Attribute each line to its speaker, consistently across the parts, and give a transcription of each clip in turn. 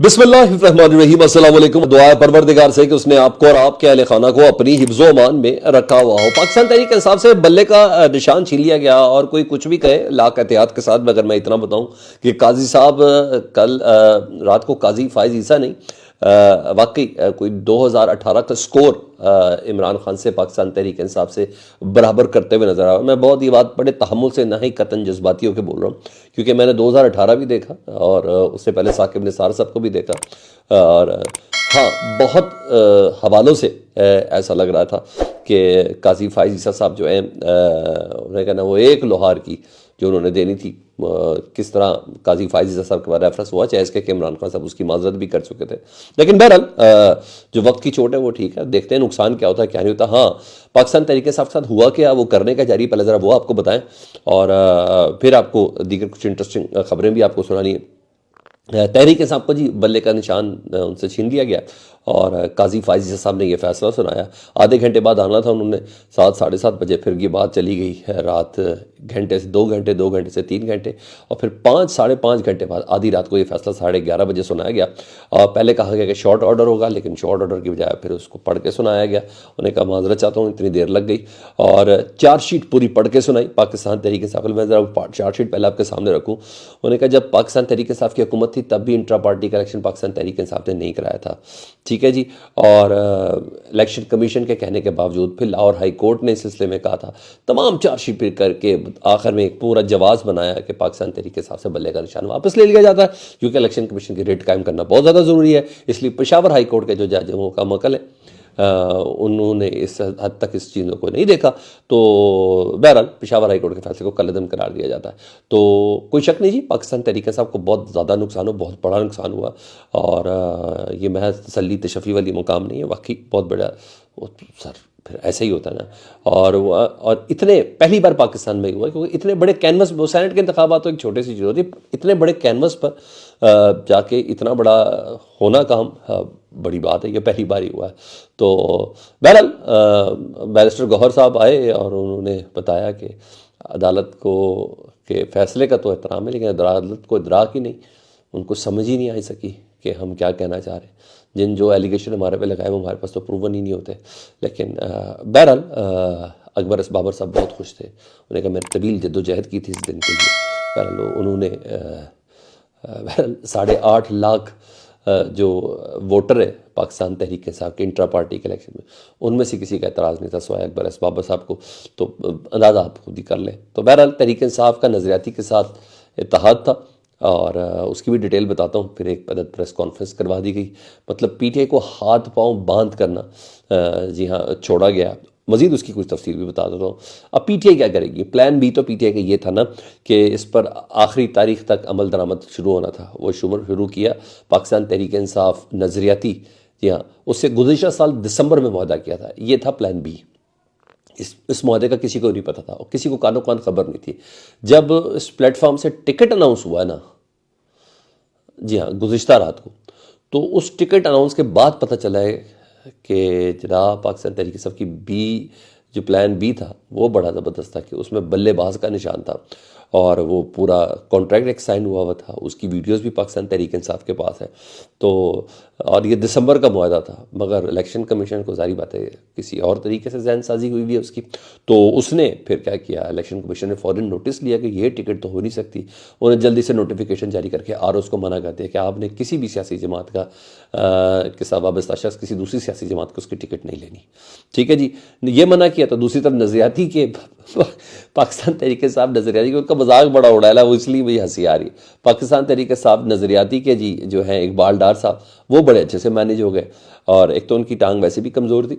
Speaker 1: बिस्मिल्लाहिर्रहमानिर्रहीम। अस्सलाम वालेकुम। दुआ है परवरदिगार से कि उसने आपको और आपके अहले खाना को अपनी हिफ्ज़ो अमान में रखा हुआ हो। पाकिस्तान तहरीक इंसाफ से बल्ले का निशान छीन लिया गया और कोई कुछ भी कहे लाख एहतियात के साथ। अगर मैं इतना बताऊं कि काजी साहब कल रात को काजी फायज ईसा नहीं वाकई कोई 2018 का स्कोर इमरान खान से पाकिस्तान तहरीक इंसाफ से बराबर करते हुए नजर आ रहा है। मैं बहुत ये बात बड़े तहम्मुल से ना ही कतन जज्बाती होकर बोल रहा हूँ, क्योंकि मैंने 2018 भी देखा और उससे पहले साकिब निसार साहब को भी देखा। और हाँ, बहुत हवालों से ऐसा लग रहा था कि काजी फायज ईसा साहब जो हैं उन्हें कहना वो एक लोहार की जो उन्होंने देनी थी, किस तरह काजी फायज ईसा साहब के बाद रेफरेंस हुआ, चाहे इसके कि इमरान खान साहब उसकी माजरत भी कर चुके थे। लेकिन बहरहाल जो वक्त की चोट है वो ठीक है, देखते हैं नुकसान क्या होता है क्या नहीं होता। हाँ, पाकिस्तान तरीके साहब के साथ हुआ क्या, वो करने का जारी, पहले ज़रा वो आपको बताएं और फिर आपको दीगर कुछ इंटरेस्टिंग खबरें भी आपको सुनानी है। तहरीक इंसाफ को जी बल्ले का निशान उनसे छीन लिया गया और काजी फायज ईसा साहब ने ये फैसला सुनाया। आधे घंटे बाद आना था उन्होंने, 7 साढ़े 7 बजे, फिर ये बात चली गई है रात घंटे से 2 घंटे, 2 घंटे से 3 घंटे, और फिर 5 साढ़े 5 घंटे बाद आधी रात को ये फैसला 11:30 बजे सुनाया गया। और पहले कहा गया कि शॉर्ट ऑर्डर होगा, लेकिन शॉर्ट ऑर्डर की बजाय फिर उसको पढ़ के सुनाया गया। उन्हें कहा माजरत चाहता हूँ इतनी देर लग गई, और चार्जशीट पूरी पढ़ के सुनाई पाकिस्तान तहरीक इंसाफ। मैं ज़रा चार्जशीट पहले आपके सामने रखूँ। उन्हें कहा जब पाकिस्तान तहरीक इंसाफ की हुकूमत थी तब भी इंट्रा पार्टी का इलेक्शन पाकिस्तान तहरीक इंसाफ ने नहीं कराया था, ठीक है जी। और इलेक्शन कमीशन के कहने के बावजूद फिर लाहौर हाई कोर्ट ने इस सिलसिले में कहा था, तमाम चार्जशीट करके आखिर में एक पूरा जवाब बनाया कि पाकिस्तान तहरीक इंसाफ से बल्ले का निशान वापस ले लिया जाता है, क्योंकि इलेक्शन कमीशन की रेट कायम करना बहुत ज़्यादा ज़रूरी है। इसलिए पेशावर हाई कोर्ट के जो जज हैं वो का मकल है, उन्होंने इस हद तक इस चीज़ों को नहीं देखा। तो बहरहाल पेशावर हाई कोर्ट के फैसले को कलअदम करार दिया जाता है। तो कोई शक नहीं जी, पाकिस्तान तहरीक इंसाफ को बहुत ज़्यादा नुकसान हो, बहुत बड़ा नुकसान हुआ। और ये महज तसल्ली तशफ़ी वाली मुकाम नहीं है, वाकई बहुत बड़ा सर फिर ऐसा ही होता है ना। और इतने पहली बार पाकिस्तान में हुआ, क्योंकि इतने बड़े कैनवस, वो सेनेट के इंतखाबात तो एक छोटी सी चीज़ होती है, इतने बड़े कैनवस पर जाके इतना बड़ा होना काम बड़ी बात है, ये पहली बार ही हुआ है। तो बहरहाल बैरिस्टर गौहर साहब आए और उन्होंने बताया कि अदालत को के फैसले का तो एहतराम है, लेकिन अदालत को इदराक ही नहीं, उनको समझ ही नहीं आ सकी कि हम क्या कहना चाह रहे हैं। जिन जो एलिगेशन हमारे पे लगाए वो हमारे पास तो प्रूवन ही नहीं होते। लेकिन बहरहाल अकबर बाबर साहब बहुत खुश थे, उन्हें कहा मैंने तवील जद्दोजहद की थी इस दिन के लिए। बहरहाल उन्होंने 8.5 लाख जो वोटर है पाकिस्तान तहरीक इंसाफ के इंट्रा पार्टी के इलेक्शन में, उनमें से किसी का एतराज़ नहीं था सिवाय अकबर बाबर साहब को। तो अंदाज़ा आप खुद ही कर लें। तो बहरहाल तहरीक इंसाफ का नज़रियाती के साथ इत्तेहाद था, और उसकी भी डिटेल बताता हूँ। फिर एक प्रेस कॉन्फ्रेंस करवा दी गई, मतलब पीटीआई को हाथ पांव बांध करना जी हाँ छोड़ा गया। मज़ीद उसकी कुछ तफसील भी बता देता हूँ। अब पीटीआई क्या करेगी, प्लान बी तो पीटीआई का ये था ना कि इस पर आखिरी तारीख तक अमल दरामद शुरू होना था, वो शुरू किया। पाकिस्तान तहरीक इंसाफ नज़रियाती, जी हाँ, उससे गुज़िश्ता साल दिसंबर में मुआहदा किया था, ये था प्लान बी। इस मुआहदे का किसी को नहीं पता था, किसी को कानो कान खबर नहीं थी। जब इस प्लेटफॉर्म से टिकट अनाउंस हुआ ना, जी हाँ, गुज़िश्ता रात को, तो उस टिकट अनाउंस के बाद पता चला है कि जनाब पाकिस्तान तहरीक इंसाफ की बी जो प्लान बी था वो बड़ा ज़बरदस्त था, कि उसमें बल्लेबाज का निशान था और वो पूरा कॉन्ट्रैक्ट एक साइन हुआ था, उसकी वीडियोस भी पाकिस्तान तहरीक इंसाफ के पास है। तो और ये दिसंबर का मुआहदा था, मगर इलेक्शन कमीशन को जारी बात है किसी और तरीके से जहन साजी हुई भी है उसकी। तो उसने फिर क्या किया, इलेक्शन कमीशन ने फ़ौरन नोटिस लिया कि ये टिकट तो हो नहीं सकती। उन्हें जल्दी से नोटिफिकेशन जारी करके आरओ को मना कर दिया कि आपने किसी भी सियासी जमात का के साथ वाबस्ता शख्स किसी दूसरी सियासी जमात को उसकी टिकट नहीं लेनी, ठीक है जी। ये मना किया। तो दूसरी तरफ नज़रियाती के पाकिस्तान तहरीक इंसाफ नज़रियाती, उनका मजाक बड़ा उड़ाया, वो इसलिए मुझे हंसी आ रही। पाकिस्तान तहरीक इंसाफ नज़रियाती के जी जो हैं इकबाल डार साहब, वो बड़े अच्छे से मैनेज हो गए। और एक तो उनकी टांग वैसे भी कमज़ोर थी,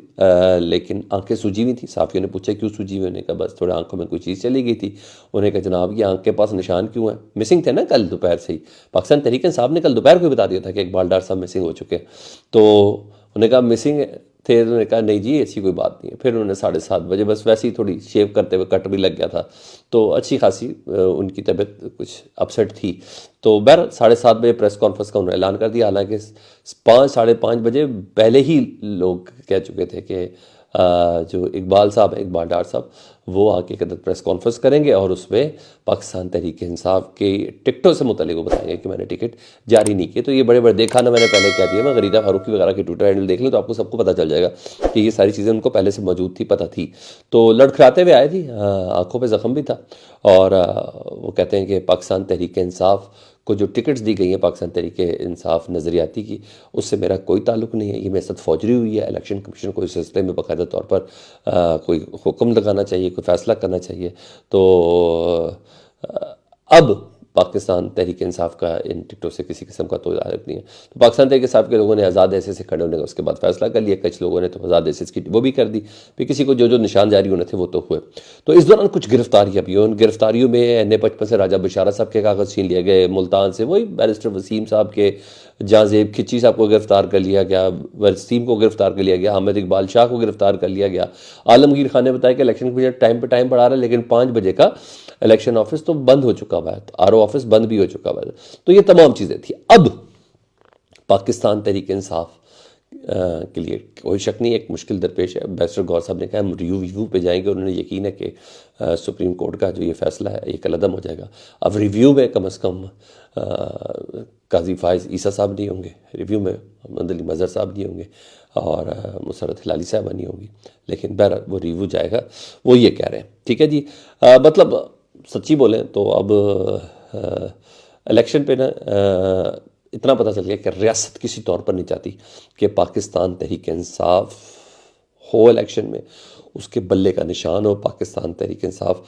Speaker 1: लेकिन आंखें सूजी हुई थी। साफियों ने पूछा क्यों सूजी हुई, उन्हें कहा बस थोड़ा आंखों में कोई चीज़ चली गई थी। उन्हें कहा जनाब ये आंख के पास निशान क्यों है, मिसिंग थे ना कल दोपहर से ही। पाकिस्तान तहरीक इंसाफ ने कल दोपहर को बता दिया था कि इकबाल डार साहब मिसिंग हो चुके हैं। तो उन्हें कहा मिसिंग थे, तो उन्होंने कहा नहीं जी ऐसी कोई बात नहीं है। फिर उन्होंने 7:30 बजे, बस वैसे ही थोड़ी शेव करते हुए कट भी लग गया था, तो अच्छी खासी उनकी तबीयत कुछ अपसेट थी। तो बहर 7:30 बजे प्रेस कॉन्फ्रेंस का उन्होंने ऐलान कर दिया। हालांकि 5 साढ़े 5 बजे पहले ही लोग कह चुके थे कि جو اقبال صاحب ہیں، اقبال ڈار صاحب، وہ آ کے ایک عدد پریس کانفرنس کریں گے اور اس میں پاکستان تحریک انصاف کے ٹکٹوں سے متعلق وہ بتائیں گے کہ میں نے ٹکٹ جاری نہیں کیے. تو یہ بڑے بڑے دیکھا نا میں نے پہلے کیا دیا، میں غریدہ فاروقی وغیرہ کے ٹویٹر ہینڈل دیکھ لیں تو آپ کو سب کو پتہ چل جائے گا کہ یہ ساری چیزیں ان کو پہلے سے موجود تھی، پتہ تھی. تو لڑکھڑاتے ہوئے آئے تھی، آنکھوں پہ زخم بھی تھا، اور وہ کہتے ہیں کہ پاکستان تحریک انصاف کو جو ٹکٹس دی گئی ہیں پاکستان تحریک انصاف نظریاتی کی، اس سے میرا کوئی تعلق نہیں ہے. یہ میرے ساتھ فوجری ہوئی ہے. الیکشن کمیشن کو اس سلسلے میں باقاعدہ طور پر کوئی حکم لگانا چاہیے، کوئی فیصلہ کرنا چاہیے. تو اب پاکستان تحریک انصاف کا ان ٹکٹوں سے کسی قسم کا تو تعلق نہیں ہے. تو پاکستان تحریک انصاف کے لوگوں نے آزاد ایسے سے کھڑے ہونے کا اس کے بعد فیصلہ کر لیا. کچھ لوگوں نے تو آزاد ایسے کی وہ بھی کر دی، پھر کسی کو جو جو نشان جاری ہونے تھے وہ تو ہوئے. تو اس دوران کچھ گرفتاریاں بھی ہوئی. ان گرفتاریوں میں N55 سے راجہ بشارہ صاحب کے کاغذ چھین لیے گئے، ملتان سے وہی بیرسٹر وسیم صاحب کے، جہاں زیب کھچی صاحب کو گرفتار کر لیا گیا، وسیم کو گرفتار کر لیا گیا، حامد اقبال شاہ کو گرفتار کر لیا گیا. عالمگیر خان نے بتایا کہ الیکشن کمیشن ٹائم پہ ٹائم بڑھا رہا ہے، لیکن 5 بجے کا الیکشن آفس تو بند ہو چکا ہوا ہے، RO آفس بند بھی ہو چکا ہوا ہے. تو یہ تمام چیزیں تھیں. اب پاکستان تحریک انصاف کے لیے کوئی شک نہیں، ایک مشکل درپیش ہے. بیرسٹر گور صاحب نے کہا ہم ریویو پہ جائیں گے، اور انہوں نے یقین ہے کہ سپریم کورٹ کا جو یہ فیصلہ ہے یہ کل عدم ہو جائے گا. اب ریویو میں کم از کم قاضی فائز عیسیٰ صاحب نہیں ہوں گے، ریویو میں محمد علی مظہر صاحب نہیں ہوں گے، اور مسرت ہلالی صاحبہ نہیں ہوں گی، لیکن بہرحال وہ ریویو جائے گا، وہ یہ کہہ رہے ہیں. ٹھیک ہے جی. مطلب سچی بولیں تو اب الیکشن پہ نا اتنا پتہ چل گیا کہ ریاست کسی طور پر نہیں چاہتی کہ پاکستان تحریک انصاف ہو الیکشن میں، اس کے بلے کا نشان ہو پاکستان تحریک انصاف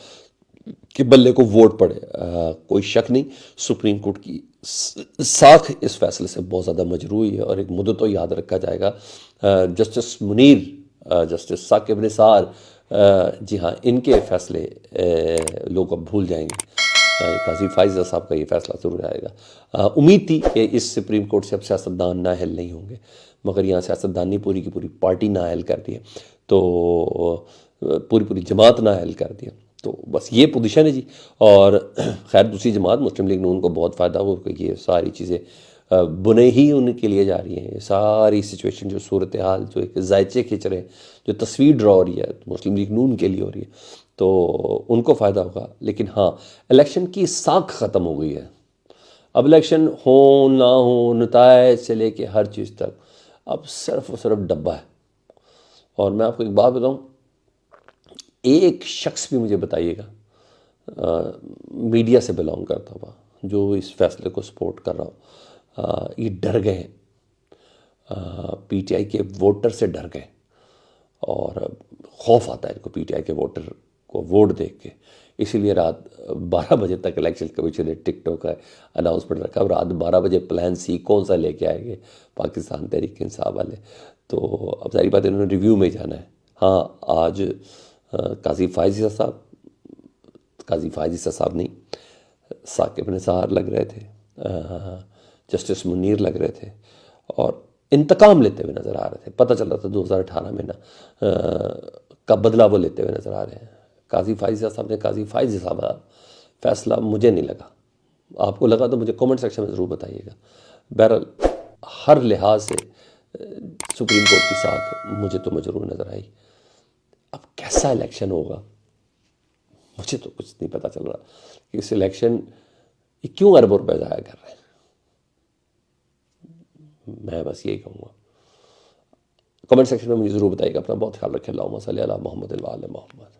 Speaker 1: کے بلے کو ووٹ پڑے. کوئی شک نہیں سپریم کورٹ کی ساکھ اس فیصلے سے بہت زیادہ مجروح ہے، اور ایک مدت تو یاد رکھا جائے گا. جسٹس منیر، جسٹس ثاقب نثار، جی ہاں، ان کے فیصلے لوگ اب بھول جائیں گے. قاضی فائز صاحب کا یہ فیصلہ ضرور آئے گا. امید تھی کہ اس سپریم کورٹ سے اب سیاستدان نااہل نہیں ہوں گے، مگر یہاں سیاستدان نے پوری کی پوری پارٹی نااہل کر دی ہے، تو پوری جماعت نااہل کر دی ہے. تو بس یہ پوزیشن ہے جی. اور خیر دوسری جماعت مسلم لیگ نون کو بہت فائدہ ہو کہ یہ ساری چیزیں بنے ہی ان کے لیے جا رہی ہیں. یہ ساری سچویشن جو صورتحال جو ایک زائچے کھینچ رہے ہیں، جو تصویر ڈرا ہو رہی ہے مسلم لیگ نون کے لیے ہو رہی ہے، تو ان کو فائدہ ہوگا. لیکن ہاں، الیکشن کی ساکھ ختم ہو گئی ہے. اب الیکشن ہوں نہ ہوں، نتائج سے لے کے ہر چیز تک اب صرف و صرف ڈبہ ہے. اور میں آپ کو ایک بات بتاؤں، ایک شخص بھی مجھے بتائیے گا میڈیا سے بلانگ کرتا ہوا جو اس فیصلے کو سپورٹ کر رہا ہو، یہ ڈر گئے ہیں، PTI کے ووٹر سے ڈر گئے، اور خوف آتا ہے ان کو PTI کے ووٹر کو ووٹ دیکھ کے. اسی لیے رات 12 بجے تک الیکشن کمیشن نے ٹکٹوں کا اناؤنسمنٹ رکھا. اب رات 12 بجے پلان C کون سا لے کے آئے گے پاکستان تحریک انصاف والے. تو اب ظاہر بات ہے انہوں نے ریویو میں جانا ہے. ہاں، آج قاضی فائز عیسیٰ صاحب نہیں، ثاقب نثار لگ رہے تھے، جسٹس منیر لگ رہے تھے، اور انتقام لیتے ہوئے نظر آ رہے تھے. پتہ چل رہا تھا 2018 میں نا کا بدلہ وہ لیتے ہوئے نظر آ رہے ہیں. قاضی فائز صاحب نے قاضی فائز صاحب فیصلہ مجھے نہیں لگا. آپ کو لگا تو مجھے کومنٹ سیکشن میں ضرور بتائیے گا. بہرحال ہر لحاظ سے سپریم کورٹ کی ساکھ مجھے تو مجروح نظر آئی. اب کیسا الیکشن ہوگا مجھے تو کچھ نہیں پتہ چل رہا کہ اس الیکشن یہ کیوں اربوں روپے ضائع کر رہے ہیں. میں بس یہی کہوں گا. کمنٹ سیکشن میں مجھے ضرور بتائیے گا. اپنا بہت خیال رکھیں. اللہم صلی علی محمد و علی محمد.